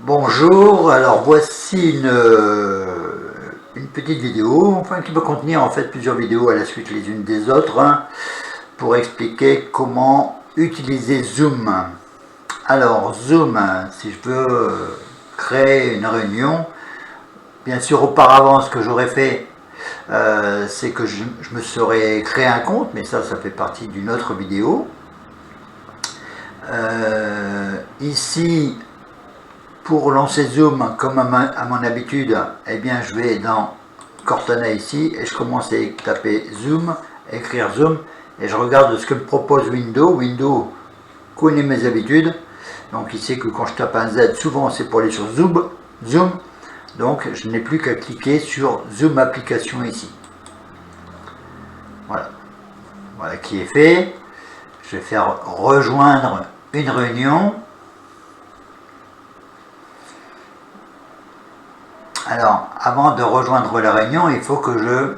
Bonjour, alors voici une petite vidéo, enfin qui peut contenir en fait plusieurs vidéos à la suite les unes des autres, hein, pour expliquer comment utiliser Zoom. Alors Zoom, si je veux créer une réunion, bien sûr auparavant ce que j'aurais fait, c'est que je me serais créé un compte, mais ça fait partie d'une autre vidéo. Ici, pour lancer Zoom, comme à mon habitude, eh bien, je vais dans Cortana ici et je commence à taper Zoom, écrire Zoom et je regarde ce que me propose Windows. Windows connaît mes habitudes, donc il sait que quand je tape un Z, souvent c'est pour aller sur Zoom. Donc je n'ai plus qu'à cliquer sur Zoom application ici. Voilà, voilà qui est fait. Je vais faire rejoindre une réunion. Alors, avant de rejoindre la réunion, il faut que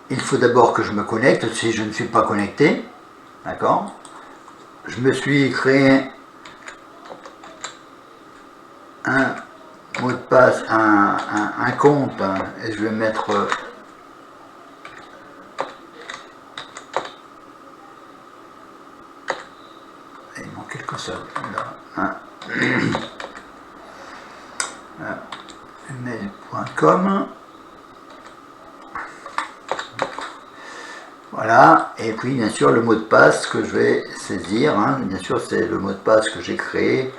il faut d'abord que je me connecte si je ne suis pas connecté. D'accord? Je me suis créé un mot de passe, un compte, et je vais mettre il manque quelque chose là, mail.com. Voilà, et puis bien sûr le mot de passe que je vais saisir, bien sûr c'est le mot de passe que j'ai créé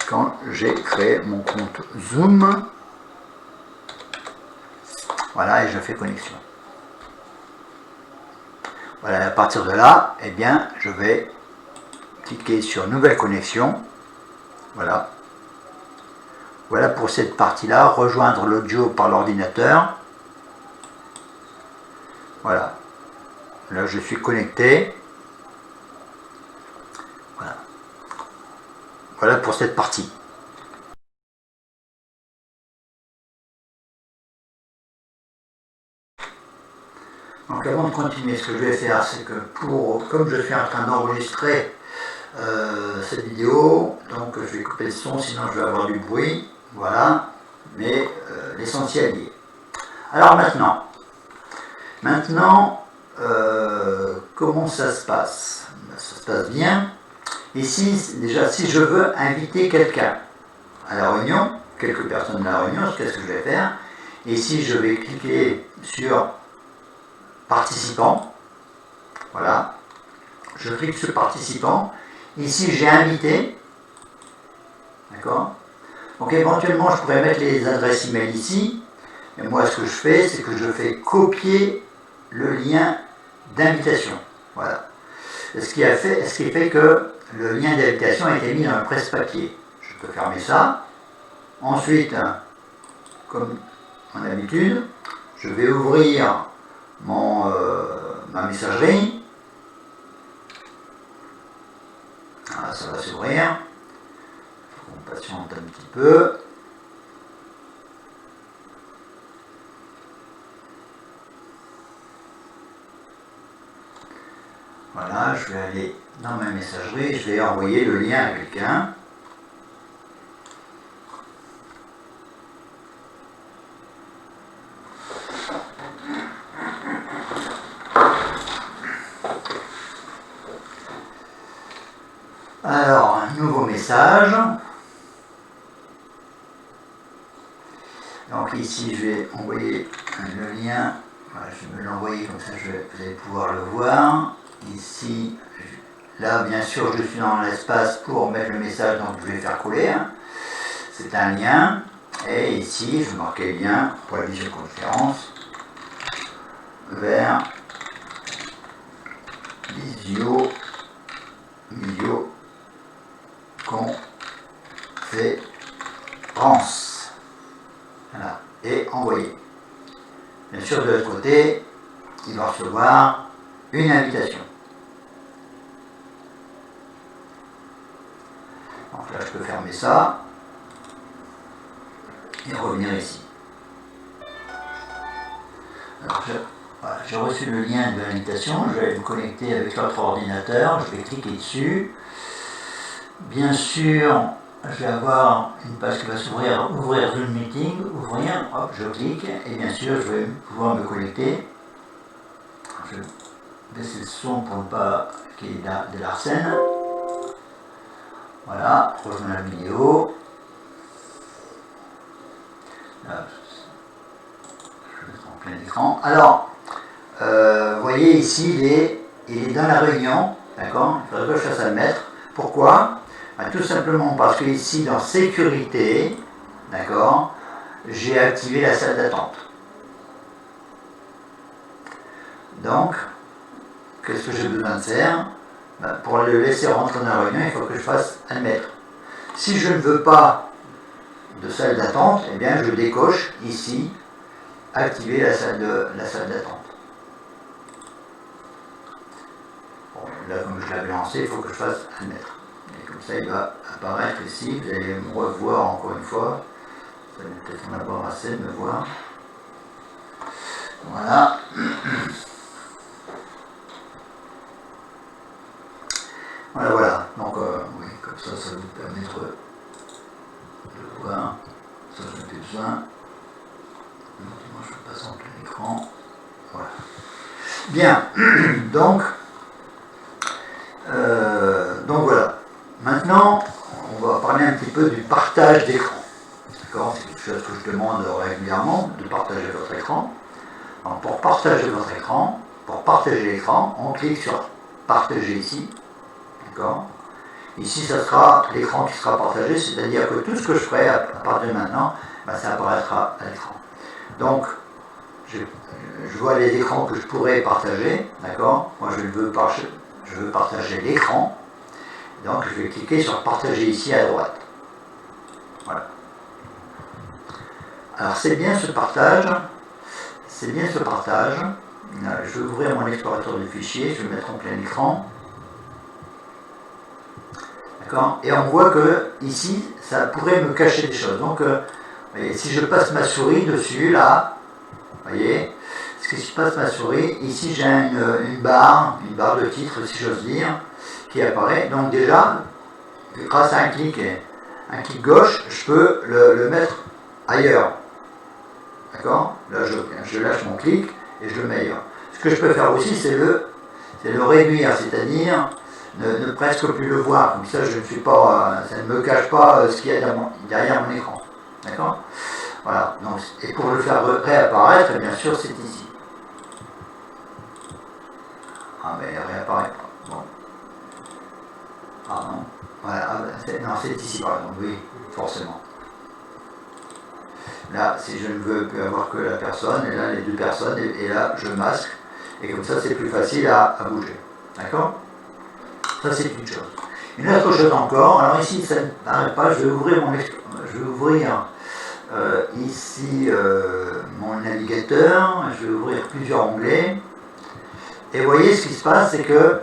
quand j'ai créé mon compte Zoom. Voilà, et je fais connexion. Voilà, à partir de là, eh bien, je vais cliquer sur nouvelle connexion. Voilà. Voilà pour cette partie-là, rejoindre l'audio par l'ordinateur. Voilà. Là, je suis connecté. Voilà. Voilà pour cette partie. Donc avant de continuer, ce que je vais faire, c'est que comme je suis en train d'enregistrer cette vidéo, donc je vais couper le son, sinon je vais avoir du bruit. Voilà. Mais l'essentiel y est. Alors maintenant, comment ça se passe? Ça se passe bien. Ici, déjà, si je veux inviter quelqu'un à la réunion, quelques personnes à la réunion, qu'est-ce que je vais faire? Ici, je vais cliquer sur participants. Voilà. Je clique sur participants. Ici, j'ai invité. D'accord? Donc, éventuellement, je pourrais mettre les adresses email ici. Mais moi, ce que je fais, c'est que je fais copier le lien d'invitation. Voilà. Ce qui fait que le lien d'invitation a été mis dans le presse-papier. Je peux fermer ça. Ensuite, comme mon habitude, je vais ouvrir ma messagerie. Voilà, ça va s'ouvrir. On patiente un petit peu. Voilà, je vais aller dans ma messagerie, je vais envoyer le lien à quelqu'un. Alors, un nouveau message. Donc ici, je vais envoyer le lien. Voilà, je vais me l'envoyer comme ça, vous allez pouvoir le voir. Ici, là, bien sûr, je suis dans l'espace pour mettre le message, donc je vais faire coller. C'est un lien. Et ici, je vais marquer le lien pour la visioconférence vers visioconférence. Voilà. Et envoyer. Bien sûr, de l'autre côté, il va recevoir une invitation. Donc là, je peux fermer ça. et revenir ici. Alors, voilà, j'ai reçu le lien de l'invitation, je vais me connecter avec l'autre ordinateur, je vais cliquer dessus. Bien sûr, je vais avoir une page qui va s'ouvrir, ouvrir Zoom Meeting, ouvrir, hop, je clique, et bien sûr, je vais pouvoir me connecter. Je vais baisser le son pour ne pas qu'il y ait de l'arsène. Voilà, rejoindre la vidéo. Là, je vais mettre en plein écran. Alors, vous voyez ici, il est dans la réunion, d'accord? Il faudrait que je fasse à le mettre. Pourquoi? Ben, tout simplement parce que ici, dans sécurité, d'accord, j'ai activé la salle d'attente. Donc, qu'est-ce que j'ai besoin de faire? Ben, pour le laisser rentrer dans la réunion, il faut que je fasse admettre. Si je ne veux pas de salle d'attente, eh bien je décoche ici, activer la salle d'attente. Bon, là, comme je l'avais lancé, il faut que je fasse admettre. Et comme ça, il va apparaître ici. Vous allez me revoir encore une fois. Vous allez peut-être en avoir assez de me voir. Voilà. Voilà. Donc, oui, comme ça, ça vous permettre de voir. Ça, je n'ai plus besoin. Moi, je passe en plein écran. Voilà. Bien. Donc voilà. Maintenant, on va parler un petit peu du partage d'écran. D'accord? C'est quelque chose que je demande régulièrement, de partager votre écran. Alors, pour partager votre écran, pour partager l'écran, on clique sur partager ici. D'accord? Ici, ça sera l'écran qui sera partagé, c'est-à-dire que tout ce que je ferai à partir de maintenant, ben, ça apparaîtra à l'écran. Donc, je vois les écrans que je pourrais partager, d'accord? Moi, je veux partager l'écran, donc je vais cliquer sur partager ici à droite. Voilà. Alors, c'est bien ce partage. Je vais ouvrir mon explorateur de fichiers, je vais mettre en plein écran. D'accord? Et on voit que ici, ça pourrait me cacher des choses. Donc, si je passe ma souris dessus, là, vous voyez, si je passe ma souris, ici j'ai une barre de titre, si j'ose dire, qui apparaît. Donc déjà, grâce à un clic gauche, je peux le mettre ailleurs. D'accord? Là, je lâche mon clic et je le mets ailleurs. Ce que je peux faire aussi, c'est le réduire, c'est-à-dire ne presque plus le voir. Comme ça, je ne suis pas, ça ne me cache pas ce qu'il y a derrière mon écran. D'accord? Voilà. Donc, et pour le faire réapparaître, bien sûr, c'est ici. Ah, mais il réapparaît pas. Bon. Ah non. Voilà. Non, c'est ici, par exemple. Oui, forcément. Là, si je ne veux plus avoir que la personne, et là, les deux personnes, et là, je masque. Et comme ça, c'est plus facile à bouger. D'accord? Ça, c'est une chose. Une autre chose encore, alors ici, ça ne n'arrête pas, je vais ouvrir ici mon navigateur, je vais ouvrir plusieurs onglets. Et vous voyez, ce qui se passe, c'est que,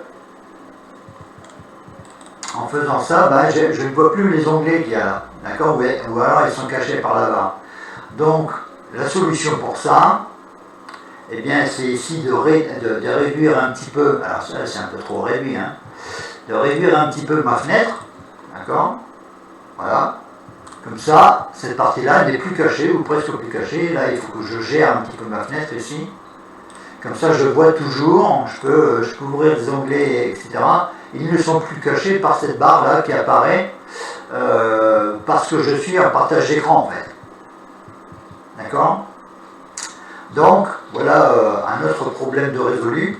en faisant ça, je ne vois plus les onglets qu'il y a là. D'accord? Ou alors, ils sont cachés par là-bas. Donc, la solution pour ça, eh bien, c'est ici de réduire un petit peu, alors ça, c'est un peu trop réduit, hein, de réduire un petit peu ma fenêtre, d'accord? Voilà. Comme ça, cette partie-là n'est plus cachée, ou presque plus cachée. Là, il faut que je gère un petit peu ma fenêtre ici. Comme ça, je vois toujours, je peux ouvrir des onglets, etc. Ils ne sont plus cachés par cette barre-là qui apparaît, parce que je suis en partage d'écran, en fait. D'accord? Donc, voilà un autre problème de résolu.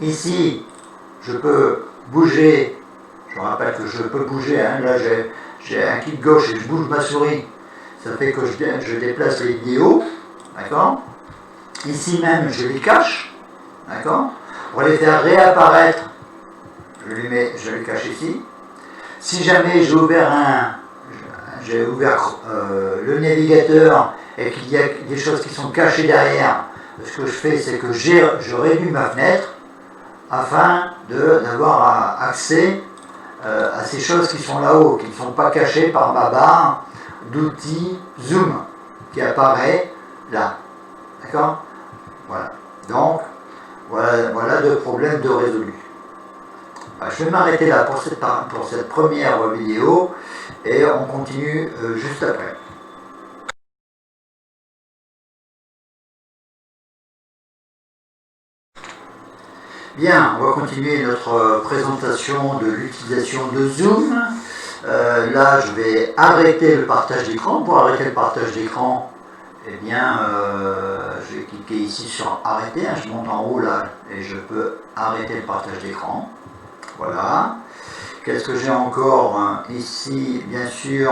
Ici, je peux bouger, je vous rappelle que je peux bouger, hein, là j'ai un clic gauche et je bouge ma souris, ça fait que je déplace les vidéos, d'accord? Ici même, je les cache, d'accord? Pour les faire réapparaître, je les cache ici. Si jamais j'ai ouvert le navigateur et qu'il y a des choses qui sont cachées derrière, ce que je fais, c'est que je réduis ma fenêtre afin d'avoir accès à ces choses qui sont là-haut, qui ne sont pas cachées par ma barre d'outils Zoom. qui apparaît là. D'accord? Voilà. Donc, voilà deux problèmes de résolus. Je vais m'arrêter là pour cette première vidéo et on continue juste après. Bien, on va continuer notre présentation de l'utilisation de Zoom. Là, je vais arrêter le partage d'écran. Pour arrêter le partage d'écran, eh bien, je vais cliquer ici sur arrêter. Je monte en haut là et je peux arrêter le partage d'écran. Voilà. Qu'est-ce que j'ai encore ici? Bien sûr,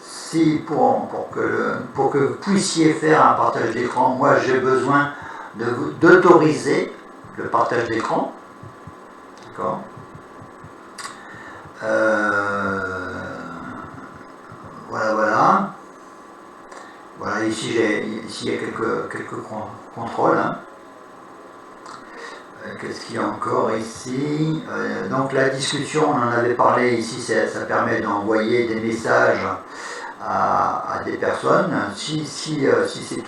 si pour que vous puissiez faire un partage d'écran, moi j'ai besoin d'autoriser le partage d'écran. D'accord. Voilà. Voilà, ici il y a quelques contrôles. Qu'est-ce qu'il y a encore ici? Donc la discussion, on en avait parlé ici, ça permet d'envoyer des messages à des personnes, si c'est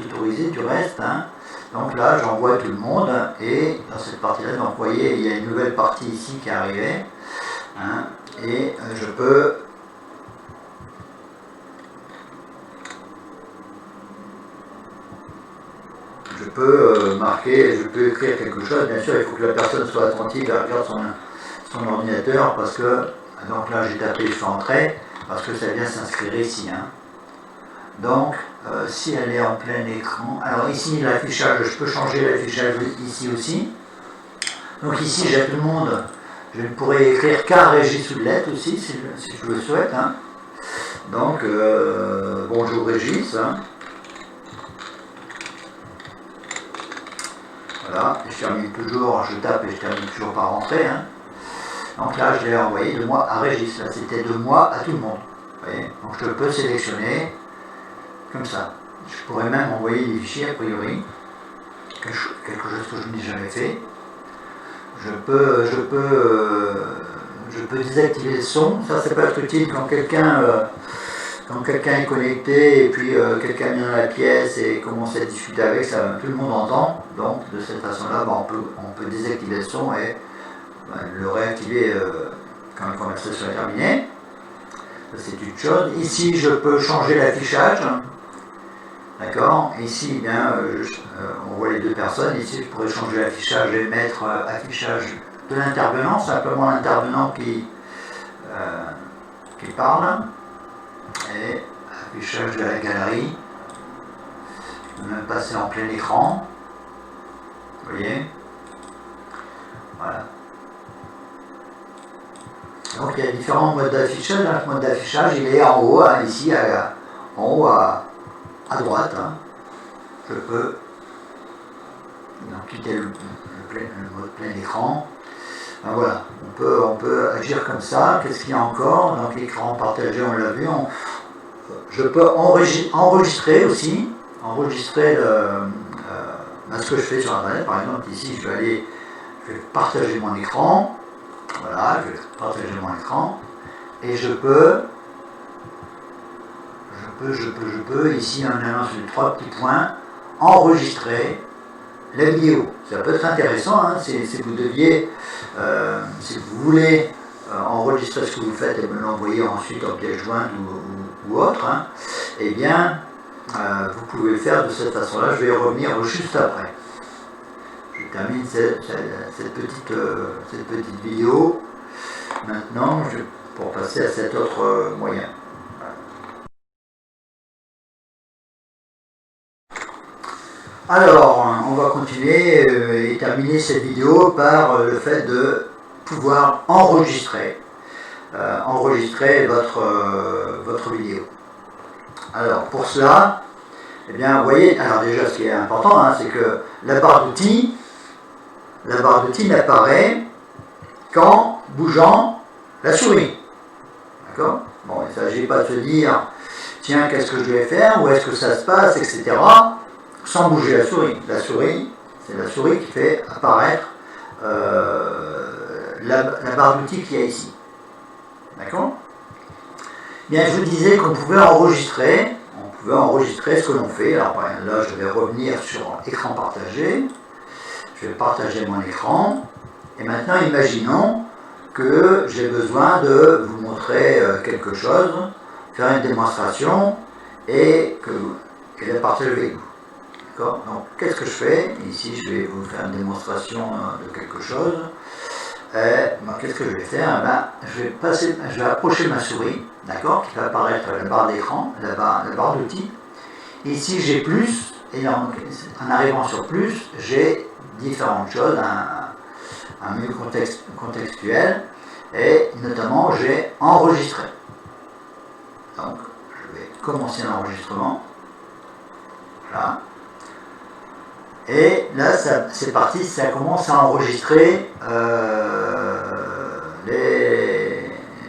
autorisé du reste. Donc là, j'envoie tout le monde, et dans cette partie-là, donc vous voyez, il y a une nouvelle partie ici qui est arrivée, et je peux marquer, je peux écrire quelque chose. Bien sûr, il faut que la personne soit attentive et regarde son ordinateur, parce que, donc là j'ai tapé, je fais entrer, parce que ça vient s'inscrire ici. Donc, si elle est en plein écran, alors ici l'affichage, je peux changer l'affichage ici aussi. Donc ici j'ai tout le monde, je ne pourrais écrire qu'un Régis Oudelette aussi, si je le souhaite. Donc, bonjour Régis. Voilà, et je termine toujours, je tape et je termine toujours par rentrer. Donc là, je l'ai envoyé de moi à Régis. Là, c'était de moi à tout le monde. Vous voyez, donc je peux sélectionner comme ça. Je pourrais même envoyer des fichiers a priori. Quelque chose que je n'ai jamais fait. Je peux désactiver le son. Ça peut être utile quand quelqu'un est connecté et puis quelqu'un vient dans la pièce et commence à discuter avec, ça, tout le monde entend. Donc de cette façon-là, on peut désactiver le son et le réactiver quand la conversation est terminée. C'est une chose. Ici, je peux changer l'affichage. D'accord. Ici, eh bien, on voit les deux personnes. Ici, je pourrais changer l'affichage et mettre affichage de l'intervenant, simplement l'intervenant qui parle. Et affichage de la galerie. Je peux même passer en plein écran. Vous voyez? Voilà. Donc il y a différents modes d'affichage. Le mode d'affichage, il est en haut, ici, en haut à droite. Je peux quitter le mode plein écran. Voilà, on peut agir comme ça. Qu'est-ce qu'il y a encore? Donc l'écran partagé, on l'a vu. Je peux enregistrer aussi, enregistrer ce que je fais sur Internet. Par exemple, ici, je vais partager mon écran. Voilà, je vais partager mon écran. Et je peux, ici, en allant sur les trois petits points, enregistrer la vidéo. Ça peut être intéressant, si vous deviez, si vous voulez enregistrer ce que vous faites et me l'envoyer ensuite en pièce jointe ou autre, eh bien, vous pouvez le faire de cette façon-là. Je vais y revenir juste après. Je termine cette petite vidéo. Maintenant, pour passer à cet autre moyen. Alors, on va continuer et terminer cette vidéo par le fait de pouvoir enregistrer votre vidéo. Alors, pour cela, eh bien, vous voyez, alors déjà, ce qui est important, c'est que la barre d'outils n'apparaît qu'en bougeant la souris. D'accord? Bon, il ne s'agit pas de se dire, tiens, qu'est-ce que je vais faire, où est-ce que ça se passe, etc., sans bouger la souris. La souris, c'est la souris qui fait apparaître la barre d'outils qu'il y a ici. D'accord? Bien, je vous disais qu'on pouvait enregistrer pouvez enregistrer ce que l'on fait. Alors là, je vais revenir sur écran partagé. Je vais partager mon écran. Et maintenant, imaginons que j'ai besoin de vous montrer quelque chose, faire une démonstration et la partager avec vous. D'accord ? Donc, qu'est-ce que je fais ? Ici, je vais vous faire une démonstration de quelque chose. Qu'est-ce que je vais faire ? Je vais approcher ma souris, d'accord, qui va apparaître la barre d'écran, la barre d'outils. Ici, j'ai plus, et en arrivant sur plus, j'ai différentes choses, un menu contextuel, et notamment, j'ai enregistré. Donc, je vais commencer l'enregistrement. Voilà. Et là, c'est parti, ça commence à enregistrer,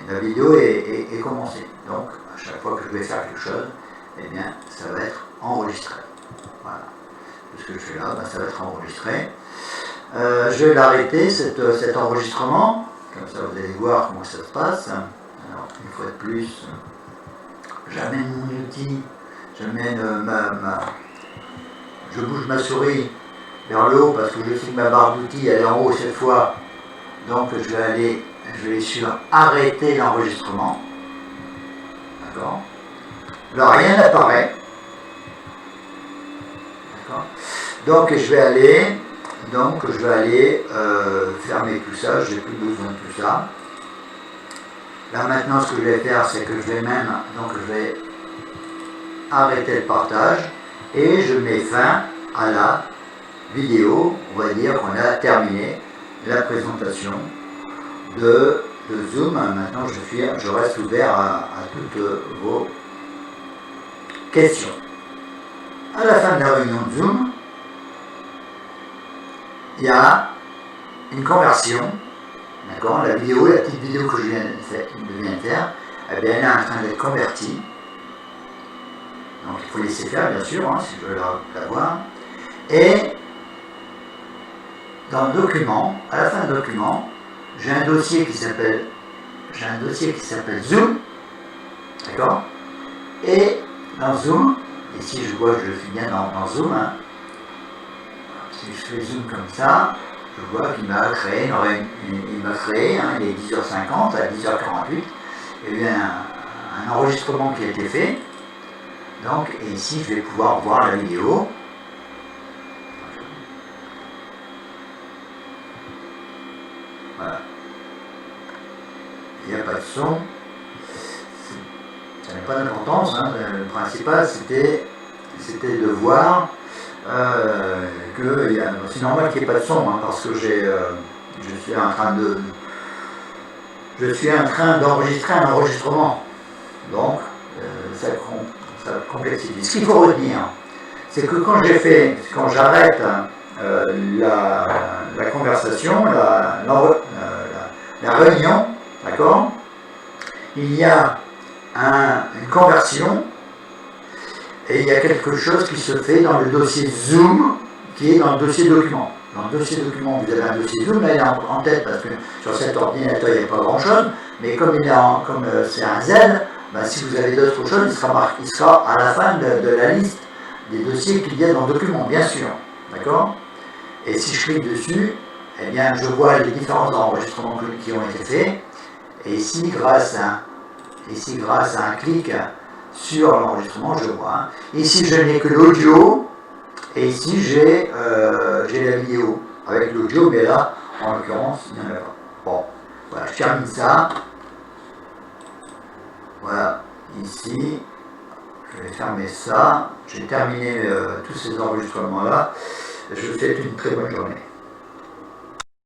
la vidéo est commencée. Donc, à chaque fois que je vais faire quelque chose, eh bien, ça va être enregistré. Voilà. Tout ce que je fais là, ça va être enregistré. Je vais l'arrêter, cet enregistrement. Comme ça, vous allez voir comment ça se passe. Alors, une fois de plus, j'amène mon outil, je bouge ma souris vers le haut parce que je sais que ma barre d'outils elle est en haut cette fois. Donc je vais aller sur arrêter l'enregistrement. D'accord ? Là rien n'apparaît. D'accord ? Donc je vais aller fermer tout ça, je n'ai plus besoin de tout ça. Là maintenant ce que je vais faire c'est que je vais arrêter le partage. Et je mets fin à la vidéo, on va dire qu'on a terminé la présentation de Zoom. Maintenant, je reste ouvert à toutes vos questions. À la fin de la réunion de Zoom, il y a une conversion. D'accord ? La petite vidéo que je viens de faire, eh bien, elle est en train d'être convertie. Donc il faut laisser faire, bien sûr, si je veux la voir. Et dans le document, à la fin du document, j'ai un dossier qui s'appelle Zoom. D'accord ? Et dans Zoom, ici je vois que je suis bien dans Zoom. Si je fais Zoom comme ça, je vois qu'il m'a créé, il est 10h50 à 10h48. Il y a eu un enregistrement qui a été fait. Donc, et ici, je vais pouvoir voir la vidéo. Voilà. Il n'y a pas de son. Ça n'a pas d'importance. Le principal, c'était de voir que c'est normal qu'il n'y ait pas de son, parce que je suis en train d'enregistrer un enregistrement. Donc, ça complexifie. Ce qu'il faut retenir, c'est que quand j'arrête la conversation, la réunion, d'accord, il y a une conversion et il y a quelque chose qui se fait dans le dossier Zoom qui est dans le dossier document. Dans le dossier document, vous avez un dossier Zoom, là il est en tête parce que sur cet ordinateur il n'y a pas grand chose, mais comme c'est un Z, si vous avez d'autres choses, il sera à la fin de la liste des dossiers qu'il y a dans le document, bien sûr. D'accord ? Et si je clique dessus, eh bien, je vois les différents enregistrements qui ont été faits. Et ici, grâce à un clic sur l'enregistrement, je vois. Ici, je n'ai que l'audio. Et ici, j'ai la vidéo avec l'audio, mais là, en l'occurrence, il n'y en a pas. Bon, voilà, je termine ça. Voilà, ici, je vais fermer ça. J'ai terminé tous ces enregistrements-là. Je vous souhaite une très bonne journée.